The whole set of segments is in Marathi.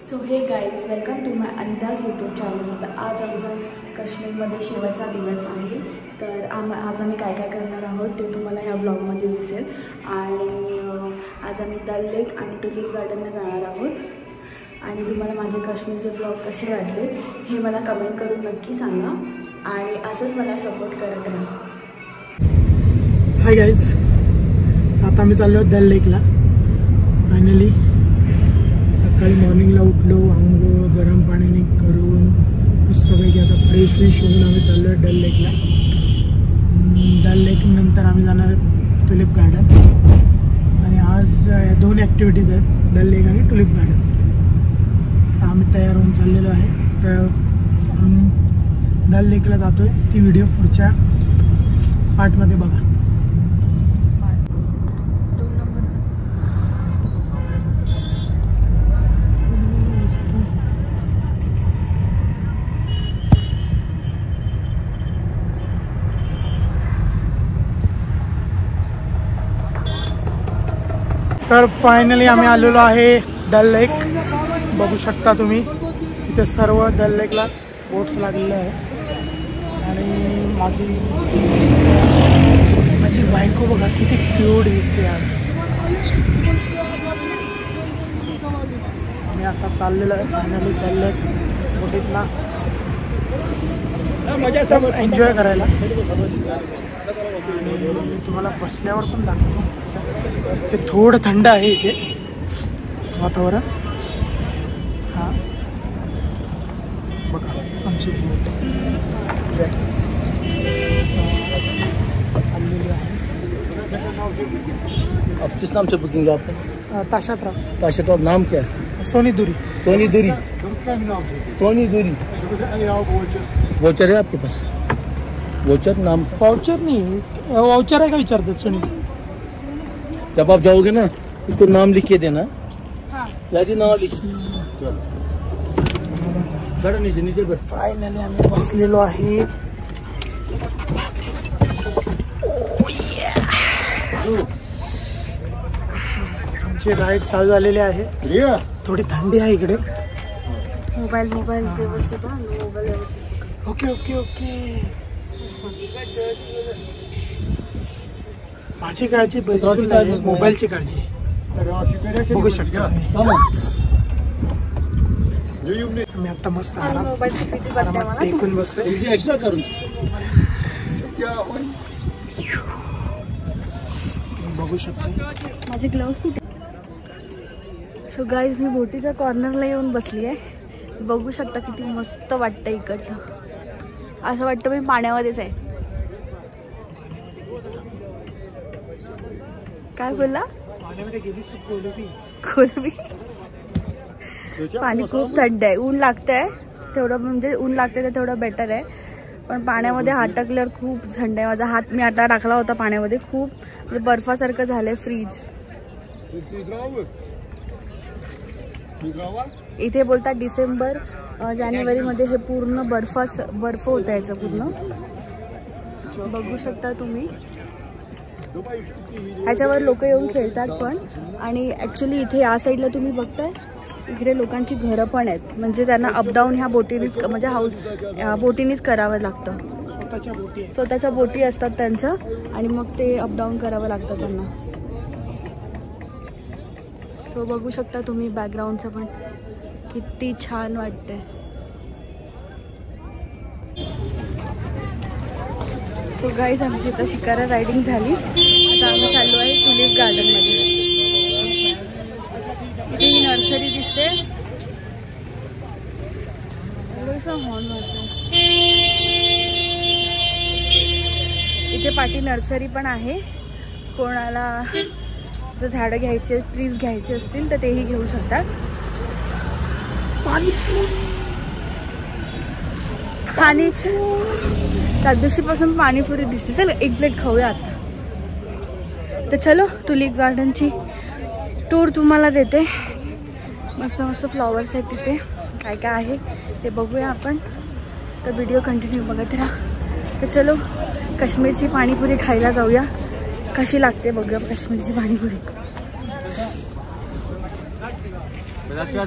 So hey guys, welcome to my Anita's YouTube channel. तर आज आमचा काश्मीरमध्ये शेवटचा दिवस आहे। तर आज आम्ही काय काय करणार आहोत ते तुम्हाला ह्या ब्लॉगमध्ये दिसेल। आणि आज आम्ही दल लेक आणि टुलिप गार्डनला जाणार आहोत। आणि तुम्हाला माझे काश्मीरचे ब्लॉग कसे वाटले हे मला कमेंट करून नक्की सांगा आणि असंच मला सपोर्ट करत राहा। हाय गाईज, आता आम्ही चाललो दल लेकला। फायनली सकाळी मॉर्निंगला उठलो, आंघोळ गरम पाण्याने करून मस्तपैकी आता फ्रेश होऊन आम्ही चाललो आहे डल लेकला। डल लेक नंतर आम्ही जाणार आहे टुलिप गार्डन। आणि आज दोन ॲक्टिव्हिटीज आहेत, डल लेक आणि टुलिप गार्डन। तर आम्ही तयार होऊन चाललेलो आहे। तर डल लेकला जातो आहे, ती व्हिडिओ पुढच्या पार्टमध्ये बघा। तर फायनली आम्ही आलेलो आहे डल लेक। बघू शकता तुम्ही इथे सर्व डल लेकला बोट्स लागलेले आहे। आणि माझी बायको बघा किती क्यूट दिसते आज। आम्ही आता चाललेलो आहे फायनली डल लेक बोटीतला मजा एन्जॉय करायला। तुम्हाला बसल्यावर पण दाखवतो, ते थोडं थंड आहे इथे वातावरण। हा बघा आमची बोट चाललेली आहे। अब किस नाम से बुकिंग है आपने? ताशा ट्रक। ताशा ट्रक नाम क्या है? सोनी दूरी। सोनी दूरी। सोनी दूरी वोचर है आपके पास? वोचर नाम? वाउचर नहीं, वाउचर है का विचारते सोनी। जब आप जाओगे ना उसको नाम लिख के देना। हाँ। नाम लिख नीचे नीचे बैठ। फायनली आम्ही बसलेलो आहे। आमची राईड चालू झालेली आहे। थोडी थंडी आहे इकडे। मोबाईल व्यवस्थित मोबाईल व्यवस्थित। Okay okay okay. माझी काळजी मोबाईलची काळजी बघू शकता मी आता मस्त ऐकून बसलोय। एक्स्ट्रा करून बघू शकता माझे ग्लव्स कुठे। सो गाईज, मी बोटीच्या कॉर्नरला येऊन बसली आहे। बघू शकता किती मस्त वाटतं इकडचं। असं वाटतं मी पाण्यामध्येच आहे। काय बोलला? पाण्यामध्ये गेलीस तू खोलवी। पाणी खूप थंड आहे, ऊन लागतंय तेवढं, म्हणजे ऊन लागतंय तर तेवढं बेटर आहे। पण पाण्यामध्ये हात टाकल्यावर खूप थंड आहे। माझा हात मी आता टाकला होता पाण्यामध्ये, खूप म्हणजे बर्फासारखं झालंय, फ्रीज। इथे बोलतात डिसेंबर जानेवारीमध्ये हे पूर्ण बर्फ होता याचं पूर्ण। बघू शकता तुम्ही, ह्याच्यावर लोक येऊन खेळतात पण। आणि ॲक्च्युली इथे या साईडला तुम्ही बघताय इकडे लोकांची घरं पण आहेत, म्हणजे त्यांना अपडाऊन ह्या बोटीनीच, म्हणजे बोटीनीच करावं लागतं। स्वतःच्या बोटी असतात त्यांच्या, आणि मग ते अपडाऊन करावं लागतं त्यांना। सो बघू शकता तुम्ही बॅकग्राऊंडचं पण किती छान वाटतंय। सो गाईज, आमची आता शिकारा रायडिंग झाली। आता आम्ही चाललो आहे टुलिप गार्डनमध्ये। इथे ही नर्सरी दिसते, हॉर्न मारते। इथे पाठी नर्सरी पण आहे, कोणाला जर झाडं घ्यायचे, ट्रीज घ्यायचे असतील तर तेही घेऊ शकतात। पाणी त्या दिवशीपासून पाणीपुरी दिसते। चल एक प्लेट खाऊया आता। तर चलो, टुलिप गार्डनची टूर तुम्हाला देते। मस्त मस्त फ्लॉवर्स आहेत तिथे, काय काय आहे ते बघूया आपण। तर व्हिडिओ कंटिन्यू बघत राहा। तर चलो, काश्मीरची पाणीपुरी खायला जाऊया। कशी लागते बघूया काश्मीरची पाणीपुरी। बघूया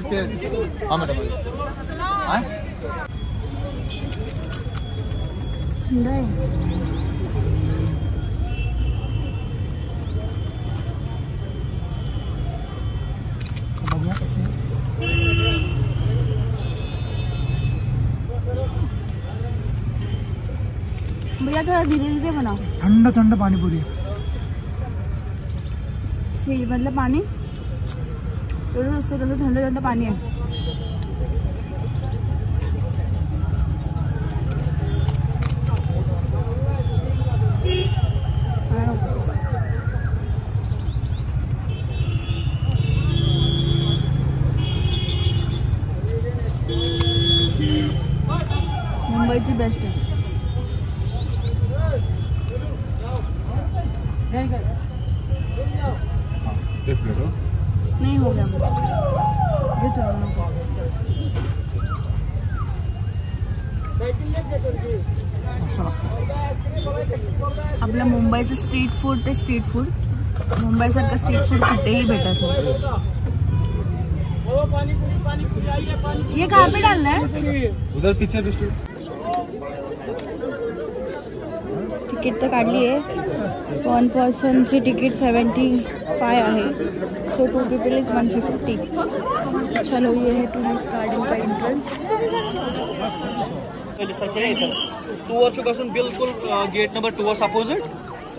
कसे भैया थोड़ा धीरे धीरे बनाओ. थंड थंड पाणीपुरी. हे मधलं पाणी एवढं असतं तसं थंड थंड पाणी आहे. मुंबईची बेस्ट आहे. नहीं हो गया ये तो आपलं मुंबईचं स्ट्रीट फूड ते स्ट्रीट फूड. मुंबईसारखं स्ट्रीट फूड कुठेही भेटत नाही. ये कहाँ पे डालना है? उधर पीछे तिकीट तर काढली आहे. 1 पर्सनची तिकीट 75 आहे. So 2 people is 150. चलो ये है टूरिस्ट गार्डन का एंट्रेंस. टू वरचं पासून बिलकुल गेट नंबर 2 वर्स अपोजिट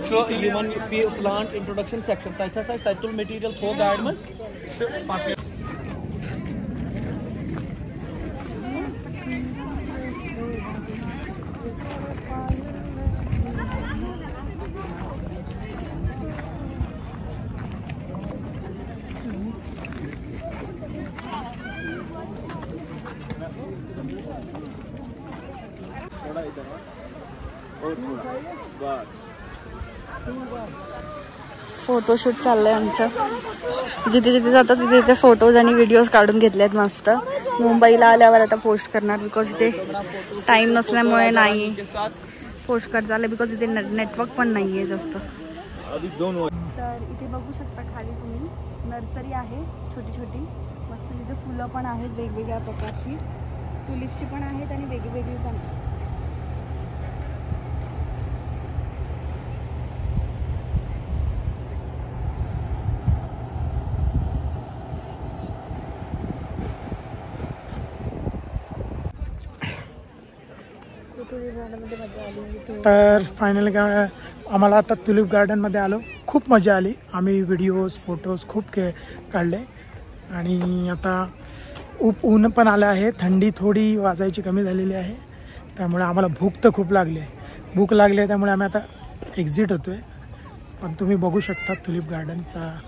शो इलिमन प्लांट इंट्रोडक्शन सेक्शन त्याच्या size title material for gardens. Photoshoot चाललंय आमचं. जिथे जिथे जातो तिथे तिथे फोटोज आणि व्हिडिओज काढून घेतलेत मस्त. मुंबईला आल्यावर आता पोस्ट करणार बिकॉज इथे टाइम नसल्यामुळे नाही पोस्ट करता आलं बिकॉज इथे नेटवर्क पण नाही आहे जास्त. तर इथे बघू शकता खाली तुम्ही नर्सरी आहे छोटी छोटी मस्त. तिथे फुलं पण आहेत वेगवेगळ्या प्रकारची. टुलिप्सची पण आहेत आणि वेगवेगळी पण आहेत. तर फायनली काय आम्हाला आता ट्युलिप गार्डनमध्ये आलो. खूप मजा आली. आम्ही व्हिडिओज फोटोज खूप काढले आणि आता ऊन पण आलं आहे. थंडी थोडी वाजायची कमी झालेली आहे. त्यामुळे आम्हाला भूक तर खूप लागली आहे. भूक लागली आहे त्यामुळे आम्ही आता एक्झिट होतो आहे. पण तुम्ही बघू शकता ट्युलिप गार्डनचा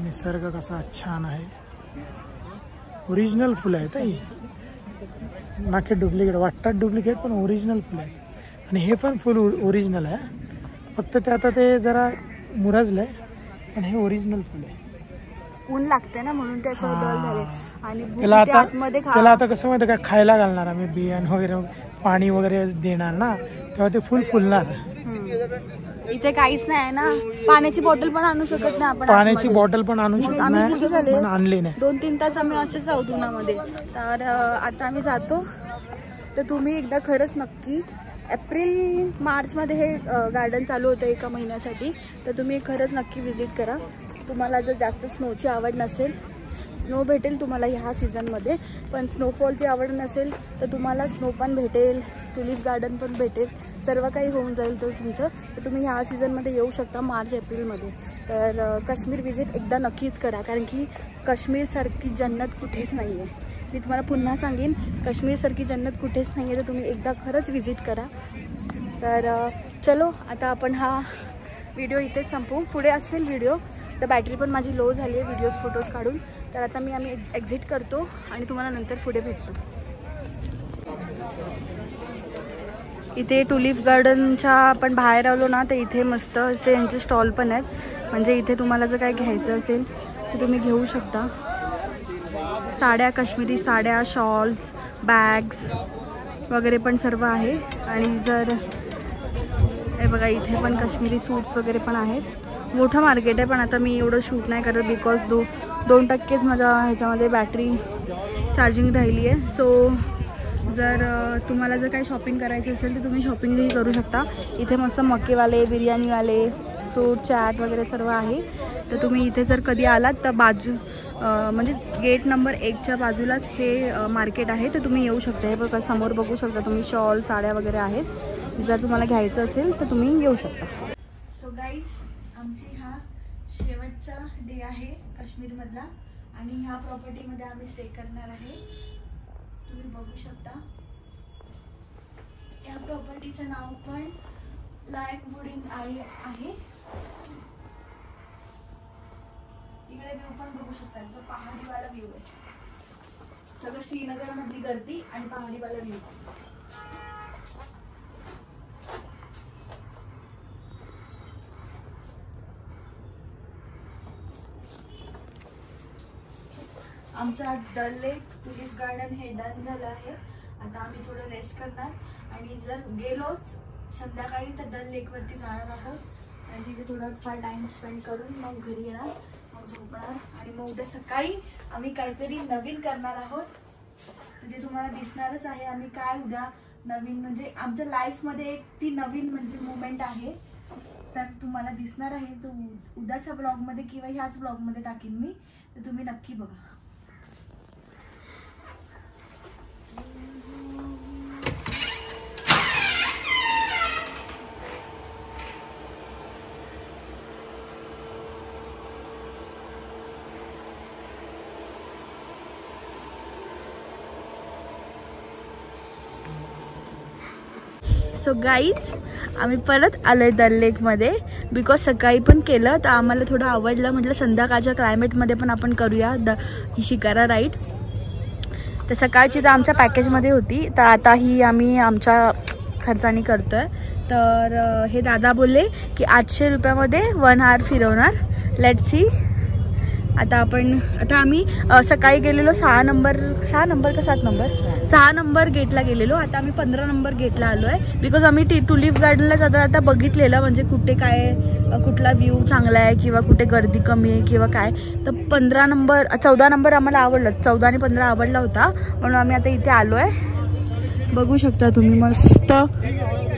निसर्ग कसा छान आहे. ओरिजिनल फुलं आहेत ही. नाके डुप्लिकेट वाटतात डुप्लिकेट पण ओरिजिनल फुलं आहे. आणि हे पण फुल ओरिजिनल आहे. फक्त ते आता ते जरा मुरजलं आहे पण हे ओरिजिनल फुल आहे. ऊन लागते ना म्हणून ते असं डल झाले. आणि त्याला आता कसं माहिती का खायला घालणार आम्ही बियाण वगैरे पाणी वगैरे देणार ना तेव्हा ते फुल फुलणार. इथे काहीच नाही ना. पाण्याची बॉटल पण आणू शकत नाही आपण. पाण्याची बॉटल पण आणू शकत नाही पण आणली नाही. 2-3 तास आम्ही असेच राहू उन्हामध्ये. तर आता आम्ही जातो. तर तुम्ही एकदा खरंच नक्की एप्रिल मार्चमध्ये हे गार्डन चालू होतं 1 महिन्यासाठी. तर तुम्ही खरंच नक्की व्हिजिट करा. तुम्हाला जर जास्त स्नोची आवड नसेल स्नो भेटेल तुम्हाला ह्या सीझनमध्ये. पण स्नोफॉलची आवड नसेल तर तुम्हाला स्नो पण भेटेल. ट्युलिप गार्डन पण भेटेल. सर्व काही होऊन जाईल तर तुमचं. तर तुम्ही ह्या सीझनमध्ये येऊ शकता मार्च एप्रिलमध्ये. तर काश्मीर विजिट एकदा नक्कीच करा कारण की काश्मीरसारखी जन्नत कुठेच नाही आहे. मी तुम्हाला पुन्हा सांगेन काश्मीरसारखी जन्नत कुठेच नाही आहे. तर तुम्ही एकदा खरंच विजिट करा. तर चलो आता आपण हा व्हिडिओ इथेच संपवू. पुढे असेल व्हिडिओ. तर बॅटरी पण माझी लो झाली आहे व्हिडिओज फोटोज काढून. तर आता आम्ही एक्झिट करतो आणि तुम्हाला नंतर पुढे भेटतो. इथे ट्युलिप गार्डनच्या आपण बाहेर आलो ना तर इथे मस्त असे यांचे स्टॉल पण आहेत. म्हणजे इथे तुम्हाला जर काय घ्यायचं असेल तर तुम्ही घेऊ शकता. साड्या काश्मीरी साड्या शॉल्स बॅग्स वगैरे पण सर्व आहे. आणि जर हे बघा इथे पण काश्मीरी सूट्स वगैरे पण आहेत. मोठं मार्केट आहे पण आता मी एवढं शूट नाही करत बिकॉज 2% माझ्या ह्याच्यामध्ये बॅटरी चार्जिंग राहिली आहे. सो जर तुम्हाला जर काही शॉपिंग करायची असेल तर तुम्ही शॉपिंगही करू शकता. इथे मस्त मक्केवाले, बिर्याणीवाले, फ्रूट चाट वगैरे सर्व आहे. तर तुम्ही इथे जर कधी आलात तर म्हणजे गेट नंबर 1च्या बाजूलाच हे मार्केट आहे. तर तुम्ही येऊ शकता. हे बघा समोर बघू शकता तुम्ही शॉल, साड्या वगैरे आहेत. जर तुम्हाला घ्यायचं असेल तर तुम्ही येऊ शकता. सो गाईज, आमची हा शेवटचा डे आहे काश्मीरमधला आणि ह्या प्रॉपर्टीमध्ये आम्ही स्टे करणार आहे. तुम्ही बघू शकता या प्रॉपर्टीचं नाव पण लाईट वुडिंग आहे. इकडे व्ह्यू पण बघू शकता, तो पहाडीवाला व्ह्यू आहे. सगळं श्रीनगरमधली गर्दी आणि पहाडीवाला व्ह्यू. आमचा डल लेक, टुलिप गार्डन हे डन झालं आहे. आता आम्ही थोडं रेस्ट करणार आणि जर गेलोच संध्याकाळी तर डल लेकवरती जाणार आहोत आणि तिथे थोडाफार टाईम स्पेंड करून मग घरी येणार, मग झोपणार आणि मग उद्या सकाळी आम्ही काहीतरी नवीन करणार आहोत. ते तुम्हाला दिसणारच आहे आम्ही काय उद्या नवीन, म्हणजे आमच्या लाईफमध्ये एक ती नवीन म्हणजे मुवमेंट आहे. तर तुम्हाला दिसणार आहे तो उद्याच्या ब्लॉगमध्ये किंवा ह्याच ब्लॉगमध्ये टाकीन मी. तर तुम्ही नक्की बघा. सो गाईज, आम्ही परत आलो आहे दल लेकमध्ये बिकॉज सकाळी पण केलं तर आम्हाला थोडं आवडलं. म्हटलं संध्याकाळच्या क्लायमेटमध्ये पण आपण करूया ही शिकारा राईड. तर सकाळची तर आमच्या पॅकेजमध्ये होती, तर आता ही आम्ही आमच्या खर्चाने करतो आहे. तर हे दादा बोलले की 800 रुपयामध्ये 1 आवर फिरवणार. Let's see. आता आम्ही सकाळी गेलेलो 6 नंबर का 7 नंबर 6 नंबर गेटला गेलेलो. आता आम्ही 15 नंबर गेटला आलो आहे बिकॉज आम्ही टुलिप गार्डनला जाता बघितलेलं म्हणजे कुठे काय कुठला व्ह्यू चांगला आहे किंवा कुठे गर्दी कमी आहे किंवा काय. तर 14 नंबर आम्हाला आवडलं. 14 आणि 15 आवडला होता म्हणून आम्ही आता इथे आलो आहे. बघू शकता तुम्ही मस्त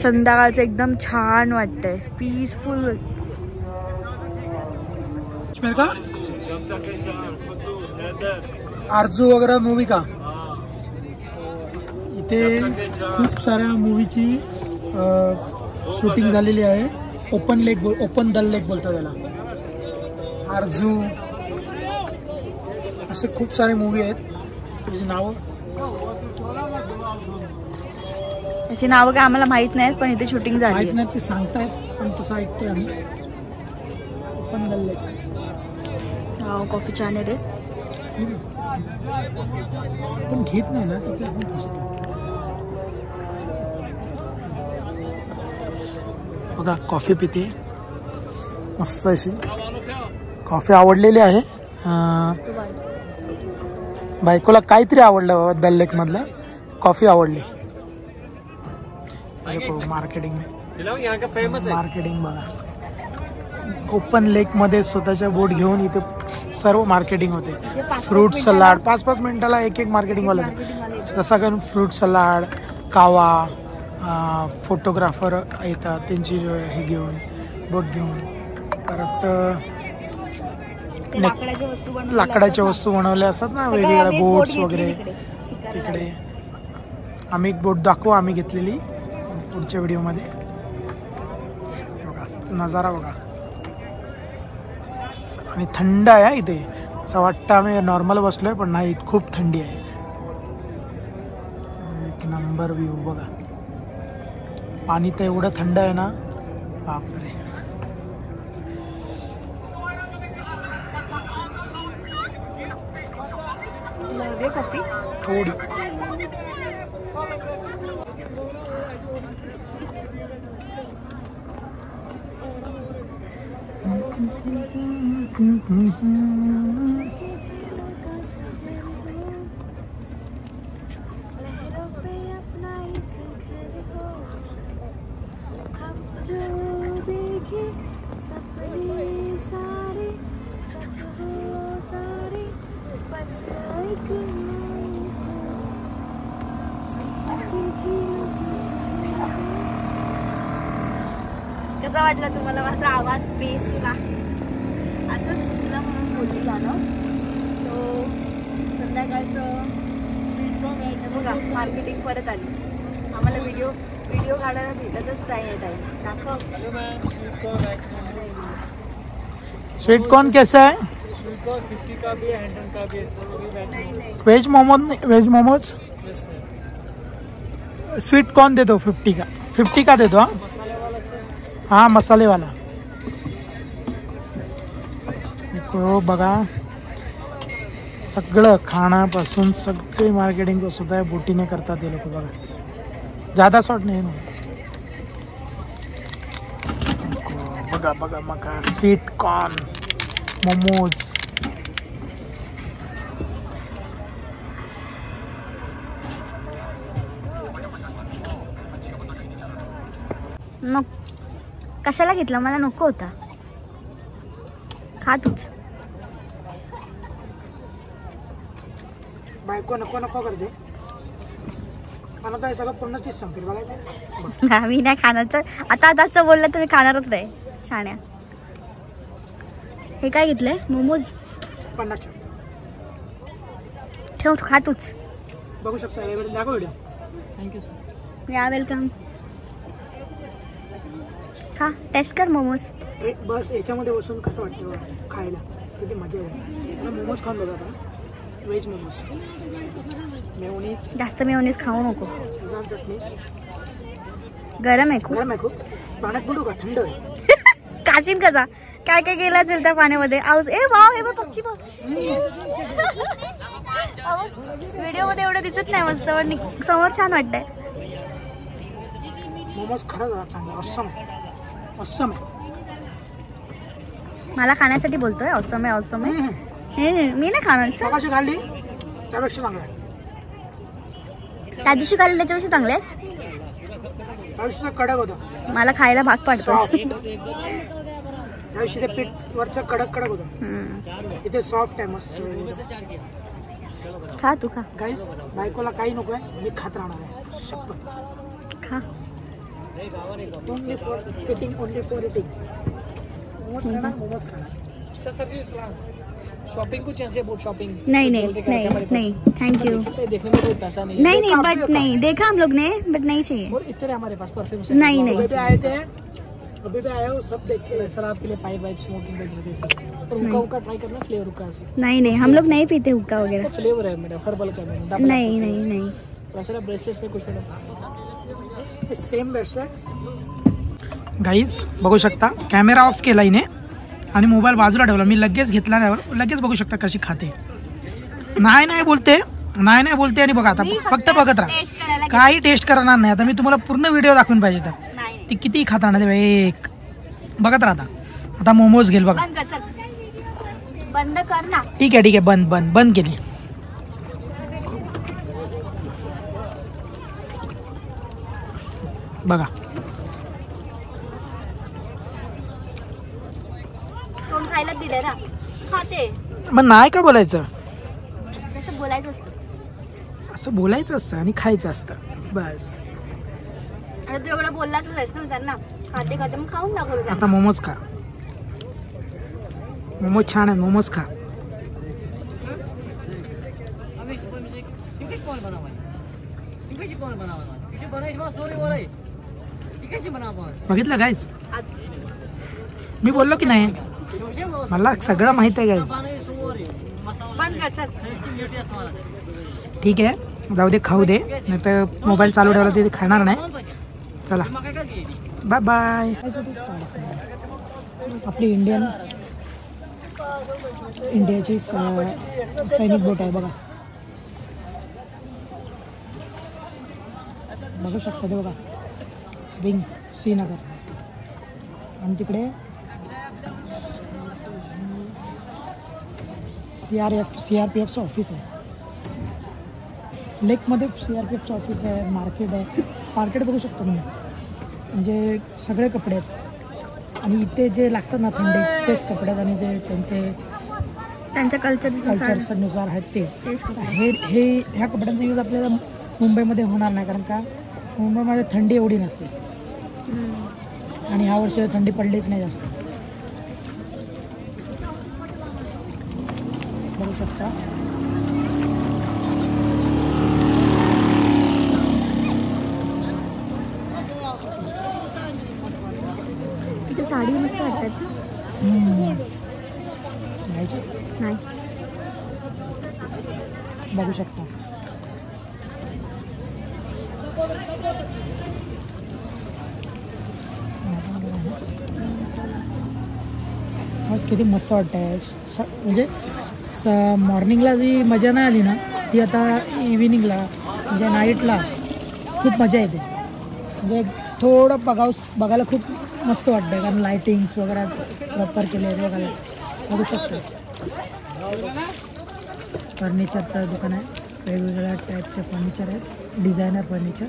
संध्याकाळचं एकदम छान वाटतंय, पीसफुल. आरजू वगैरे मूवी का इथे खूप साऱ्या मूवीची शूटिंग झालेली आहे. ओपन दल लेक बोलतात त्याला. आरजू असे खूप सारे मूवी आहेत. त्याची नावं काय आम्हाला माहित नाहीत पण इथे शूटिंग झाली माहित नाही, ते सांगतायत पण तसं ऐकतोय आम्ही. ओपन दल लेक. कॉफी छान आहे रे पण घेत नाही ना तिथे आपण बसतो. बघा कॉफी पिते मस्त अशी. कॉफी आवडलेली आहे. बायकोला काहीतरी आवडलं बाबा दल लेक मधलं. कॉफी आवडली. मार्केटिंग बघा. ओपन लेक मध्ये स्वतःच्या बोट घेऊन इथे सर्व मार्केटिंग होते. फ्रूट सलाड 5-5 मिनिटाला एक मार्केटिंग वाला. जसा करून फ्रूट सलाड, कावा, फोटोग्राफर येतात त्यांची हे घेऊन बोट घेऊन. परत लाकडाच्या वस्तू बनवल्या असतात ना वेगवेगळ्या बोट्स वगैरे. तिकडे आम्ही एक बोट दाखवू आम्ही घेतलेली पुढच्या व्हिडिओमध्ये. बघा नजारा बघा. आणि थंड आहे इथे. असं वाटतं आम्ही नॉर्मल बसलोय पण नाही, खूप थंडी आहे. एक नंबर व्ह्यू बघा. पाणी तर एवढं थंड आहे ना बापरे. कॉफी थोडी. लहरों पे अपना एक घर हो, हम जो देखे सपने सारे सच हो सारे. कसा वाटला तुम्हाला माझा आवाज बेसला? असंच सुचलं म्हणून बोलली गाणं. सो संध्याकाळचं स्वीट कॉर्न यायचं बघा. मार्केटिंग परत आली. आम्हाला व्हिडिओ काढायला भेटतच नाही टाईम. दाखव. स्वीट कॉर्न कैसा है? स्वीट कॉर्न 50 का भी है, 100 का भी है. वेज मोमोज स्वीट कॉर्न दे दो 50 का दे दो. हाँ मसाले वाला सर. हाँ मसाले वाला. देखो बघा सगळं खाण्यापासून सगळी मार्केटिंग स्वतः बोटीने करतात हे लोक. बघा ज्यादा शॉर्ट नाही बघा बघा मका स्वीट कॉर्न मोमोज. कशाला घेतला? मला नको होता. खा तूच. बायको नको नको करते. मला काय सगळं पूर्ण चीज संपेल बघायचं. मी नाही खाण्याचं. आता असं बोललं तर मी खाणारच नाही शाण्या. हे काय घेतलंय? मोमोज 50. ठेव खा तूच. बघू शकता दाखव व्हिडिओ. Thank you sir. या वेलकम. खा टेस्ट कर मोमोज. बस याच्यामध्ये बसून कसं वाटतं खायला किती मजा आहे. मोमोज खाऊन बघा आता. Veg momos mayonnaise. जास्त मेयोनीज खाऊ नको. शेजवान चटणी. गरम आहे खूप. गरम आहे खूप. पाण्यात बुडू का? थंड आहे. काशीन कसा काय काय गेला असेल त्या पाण्यामध्ये. आवाज ए वाव हे बघ पक्षी बघ. व्हिडिओ मध्ये एवढं दिसत नाही मस्त पण समोर छान वाटतंय. मोमोज खरंच चांगला ऑसम आहे. ऑसम आहे. मला खाण्यासाठी बोलतोय. ऑसम आहे ऑसम आहे. हे मी नाही खाणार. सकाळची खाल्ली त्यापेक्षा चांगलं आहे. त्या दिवशी खाल्ली त्याच्यापेक्षा चांगलं आहे. त्यापेक्षा कडक होतं. मला खायला भाग पाडतो. त्याविषयी ते पीठ वरचं कडक कडक होतं. इथे सॉफ्ट आहे मस्त. खा तू खा. गाईस बायकोला काही नको आहे. मी खात राहणार आहे. शपथ. खा. Only for eating. Only for eating. Momos खाणार. मोमोज खाणार. अच्छा सर जी सलाम. शॉपिंग कुछ ऐसे बोट शॉपिंग नहीं थैंक यू. देखने में कोई पैसा नहीं. नहीं बट नहीं देखा हम लोग ने बट नहीं चाहिए. और इतने हमारे पास परफ्यूम. नहीं आए थे अभी भी आए हो सब देख के. सर आपके लिए पाइप वाइप स्मोकिंग बैग देते सर. और हुक्का ट्राई करना. फ्लेवर हुक्का से. नहीं हम लोग नहीं पीते हुक्का वगैरह. फ्लेवर है मैडम. हर्बल का मैडम. नहीं वैसे ब्रेसलेट्स में कुछ मैडम सेम ब्रेसलेट्स. गाईज बघू शकता कॅमेरा ऑफ केला हिने आणि मोबाईल बाजूला ठेवला. मी लगेच घेतला नाही. लगेच बघू शकता कशी खाते. नाही बोलते आणि बघा आता फक्त बघत राहा. काही टेस्ट करणार नाही. आता मी तुम्हाला पूर्ण व्हिडिओ दाखवून पाहिजे तर ती किती खाताना एक बघत राहता. आता मोमोज घेईल बघा. बंद कर ना. ठीक आहे बंद केली. बघा कोण खायला दिले ना खाते. मग नाही का बोलायचं. तसं बोलायचं असतं. असं बोलायचं असतं आणि खायचं असतं बस. आता तू एवढं बोललाच आहेस ना त्यांना. खाते मग खाऊन दाखवलं. आता मोमोज खा. मोमोज छान आहे. मोमोज खा. बघितलं गाईज. मी बोललो की नाही. मला सगळं माहित आहे गाईज. ठीक आहे जाऊ दे खाऊ दे. नाही तर मोबाईल चालू ठेवला ते खाणार नाही. चला बाय बाय. आपली इंडियाची सैनिक बोट आहे बघा. बघू शकता ते बघा. विंग श्रीनगर. आणि तिकडे CRPFचं ऑफिस आहे. लेकमध्ये CRPFचं ऑफिस आहे. मार्केट आहे. मार्केट बघू शकतो तुम्ही. म्हणजे सगळे कपडे आहेत. आणि इथे जे लागतात ना थंडी तेच कपडे आहेत. आणि ते त्यांचे त्यांच्या कल्चरनुसार आहेत ते. ह्या कपड्यांचा यूज आपल्याला मुंबईमध्ये होणार नाही, कारण का मुंबईमध्ये थंडी एवढी नसते आणि ह्या वर्षी थंडी पडलीच नाही जास्त. बघू शकता साडी मस्त वाटतात नाही. बघू शकता किती मस्त वाटतंय. म्हणजे मॉर्निंगला जी मजा नाही आली ना ती आता इव्हिनिंगला म्हणजे नाईटला खूप मजा येते. म्हणजे थोडं बघायला खूप मस्त वाटतं, कारण लायटिंग्स वगैरे प्रॉपर केले आहेत बघायला. बघू शकतो फर्निचरचं दुकान आहे, वेगवेगळ्या टाईपचे फर्निचर आहेत, डिझायनर फर्निचर.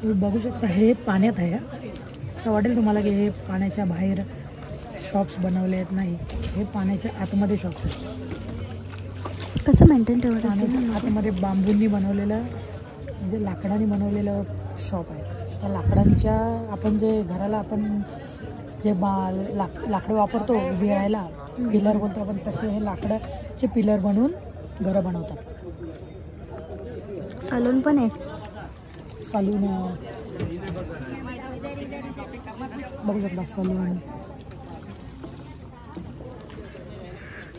तुम्ही बघू शकता हे पाण्यात आहे. असं वाटेल तुम्हाला की हे पाण्याच्या बाहेर शॉप्स बनवले आहेत, नाही, हे पाण्याच्या आतमध्ये शॉप्स आहेत. कसं मेंटेन ठेवत पाण्याच्या आतमध्ये बांबूंनी बनवलेलं म्हणजे लाकडाने बनवलेलं शॉप आहे. त्या लाकडांच्या आपण जे घराला आपण जे लाकडं वापरतो उभी राहायला, पिलर बोलतो आपण, तसे हे लाकडाचे पिलर बनवून घरं बनवतात. सलून पण आहे, सलून बघू शकता, सलून.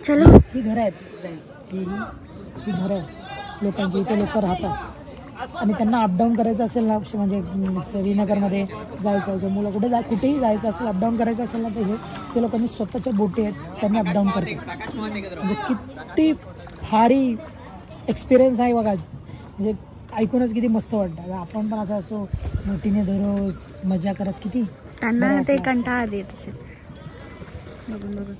चलो ही घरं आहेत, ही घरं लोकांची, इथे लोक राहतात आणि त्यांना अपडाऊन करायचं असेल ना, म्हणजे श्रीनगरमध्ये जायचं, जम्मूला कुठेही जायचं असेल, अपडाऊन करायचं असेल ना, तर ते लोकांनी स्वतःच्या बोटी आहेत, त्यांनी अपडाऊन करतात. म्हणजे किती भारी एक्सपिरियन्स आहे बघा. म्हणजे ऐकूनच किती मस्त वाटतं. आपण पण असं असो बोटीने दररोज मजा करत, किती त्यांना ते कंटाळा देत असेल बघून.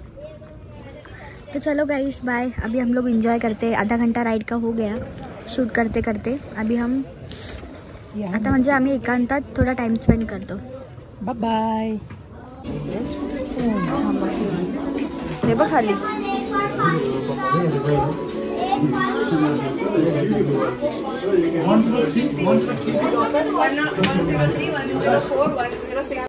तो चलो गाइस बाय. अभी हम लोग एंजॉय करते, आधा घंटा राइड का हो गया शूट करते करते. अभी हम आता म्हणजे आम्ही एकांतात थोडा टाइम स्पेंड करतो. Bye bye. हे बघ खाली